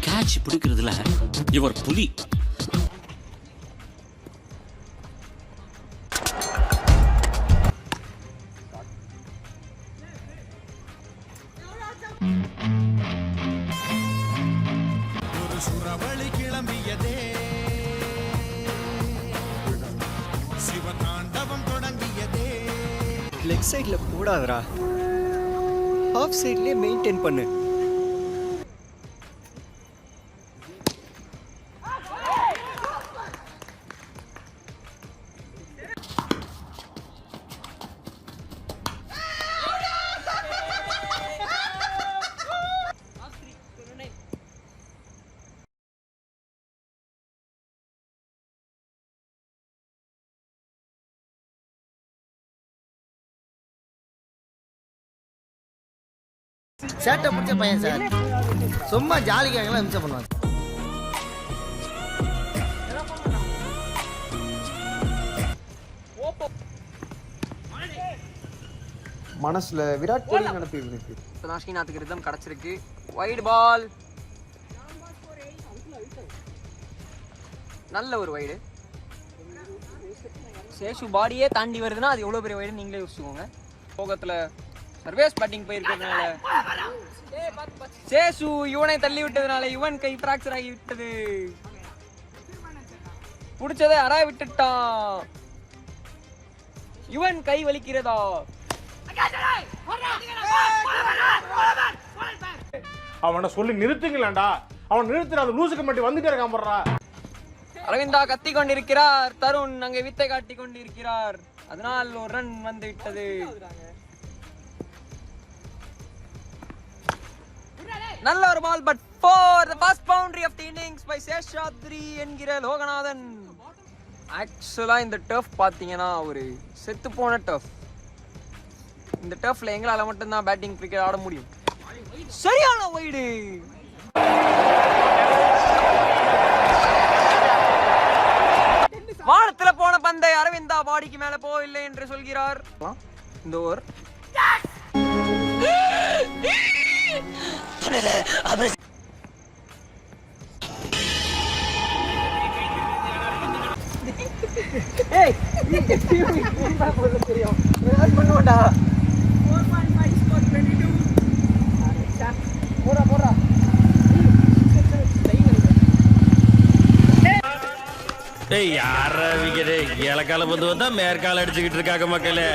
Catch பிடிக்கிறதுல இவர் புலி. ஒரு சுறவழி கிளம்பியதே, சிவதாண்டவம் தொடங்கியதே. லெக் சைட்ல போடாதடா, ஹாஃப் சைட்லயே மெயின்டைன் பண்ணு. சேட்டை பிடிச்ச பையன் சார், சும்மா ஜாலிக்காகலாம் மிச்சம் பண்ணுவாங்க. மனசுல விராட் கோலி நினைப்பு இருக்கு. இப்பதான் ஸ்ரீநாத்துக்கு ரிதம் கிடைச்சிருக்கு. வைட் பால், நல்ல ஒரு வைடு. சேஷு பாடியே தாண்டி வருதுன்னா அது எவ்வளவு பெரிய வைடு நீங்களே யோசிச்சுக்கோங்க. போகத்துல சர்வேஸ் பேட்டிங் போயிருக்கிறதுனால சேஷு இவனை தள்ளி விட்டதுனால இவன் கை பிராக்சர் ஆகி விட்டது. புடிச்சதை அறாய விட்டுட்டான். இவன் கை வலிக்கிறதா? அவனை சொல்லி நிறுத்துங்களேன்டா. அவன் நிறுத்துற அந்த லூசுக்கு மட்டும் வந்துட்டே இருக்கான் போடுறா. அரவிந்தா கத்தி கொண்டிருக்கிறார். தருண் அங்கே வித்தை காட்டி கொண்டிருக்கிறார். அதனால் ஒரு ரன் வந்து விட்டது. நல்ல ஒரு ball, but for the first boundary of the innings by Seshadri என்கிற லோகநாதன். ஆக்சுவலா இந்த டர்ஃப் பாத்தீங்கன்னா ஒரு செத்து போன டர்ஃப். இந்த டர்ஃப்ல எங்களால மட்டும்தான் பேட்டிங் கிரிக்கெட் ஆட முடியும். சரியான வைடு. வானத்துல போன பந்தை அரவிந்தா பாடிக்கு மேல போவில்லை என்று சொல்கிறார். இந்த ஓவர் இலக்கால பந்து வந்தா மேற்கால அடிச்சுக்கிட்டு இருக்காங்க மக்களே.